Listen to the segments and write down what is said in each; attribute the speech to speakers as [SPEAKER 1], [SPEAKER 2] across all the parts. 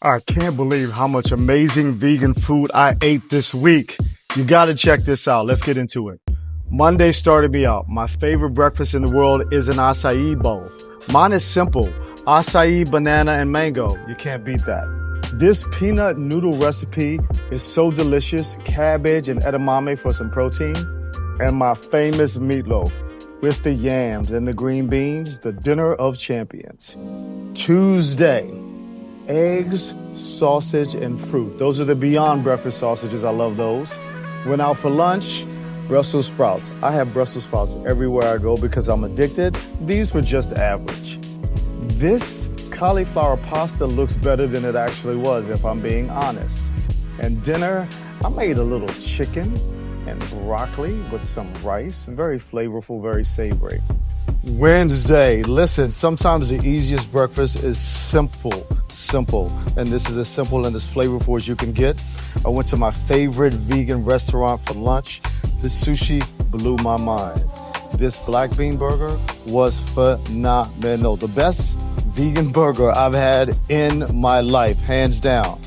[SPEAKER 1] I can't believe how much amazing vegan food I ate this week. You gotta check this out. Let's get into it. Monday started me out. My favorite breakfast in the world is an acai bowl. Mine is simple. Acai, banana, and mango. You can't beat that. This peanut noodle recipe is so delicious. Cabbage and edamame for some protein. And my famous meatloaf with the yams and the green beans, the dinner of champions. Tuesday. Eggs, sausage, and fruit. Those are the Beyond breakfast sausages. I love those. Went out for lunch, Brussels sprouts. I have Brussels sprouts everywhere I go because I'm addicted. These were just average. This cauliflower pasta looks better than it actually was, if I'm being honest. And dinner, I made a little chicken and broccoli with some rice. Very flavorful, very savory. Wednesday, listen, sometimes the easiest breakfast is simple, and this is as simple and as flavorful as you can get. I went to my favorite vegan restaurant for lunch. The sushi blew my mind. This black bean burger was phenomenal. The best vegan burger I've had in my life, hands down.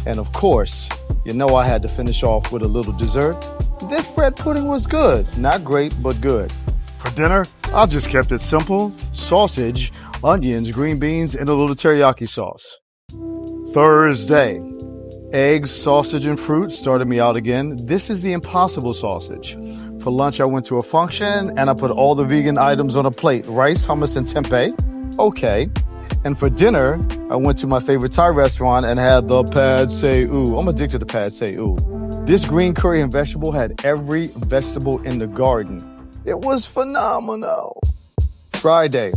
[SPEAKER 1] And of course, you know I had to finish off with a little dessert. This bread pudding was good. Not great, but good. For dinner, I just kept it simple. Sausage, onions, green beans, and a little teriyaki sauce. Thursday, eggs, sausage, and fruit started me out again. This is the impossible sausage. For lunch, I went to a function and I put all the vegan items on a plate. Rice, hummus, and tempeh. Okay. And for dinner, I went to my favorite Thai restaurant and had the pad see ew. I'm addicted to pad see ew. This green curry and vegetable had every vegetable in the garden. It was phenomenal. Friday,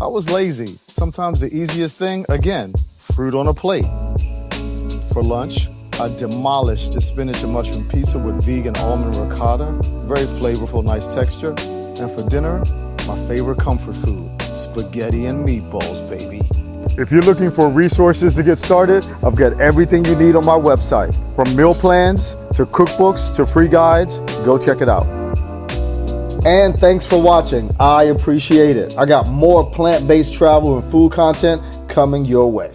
[SPEAKER 1] I was lazy. Sometimes the easiest thing, again, fruit on a plate. For lunch, I demolished the spinach and mushroom pizza with vegan almond ricotta. Very flavorful, nice texture. And for dinner, my favorite comfort food, spaghetti and meatballs, baby. If you're looking for resources to get started, I've got everything you need on my website. From meal plans to cookbooks to free guides, go check it out. And thanks for watching. I appreciate it. I got more plant-based travel and food content coming your way.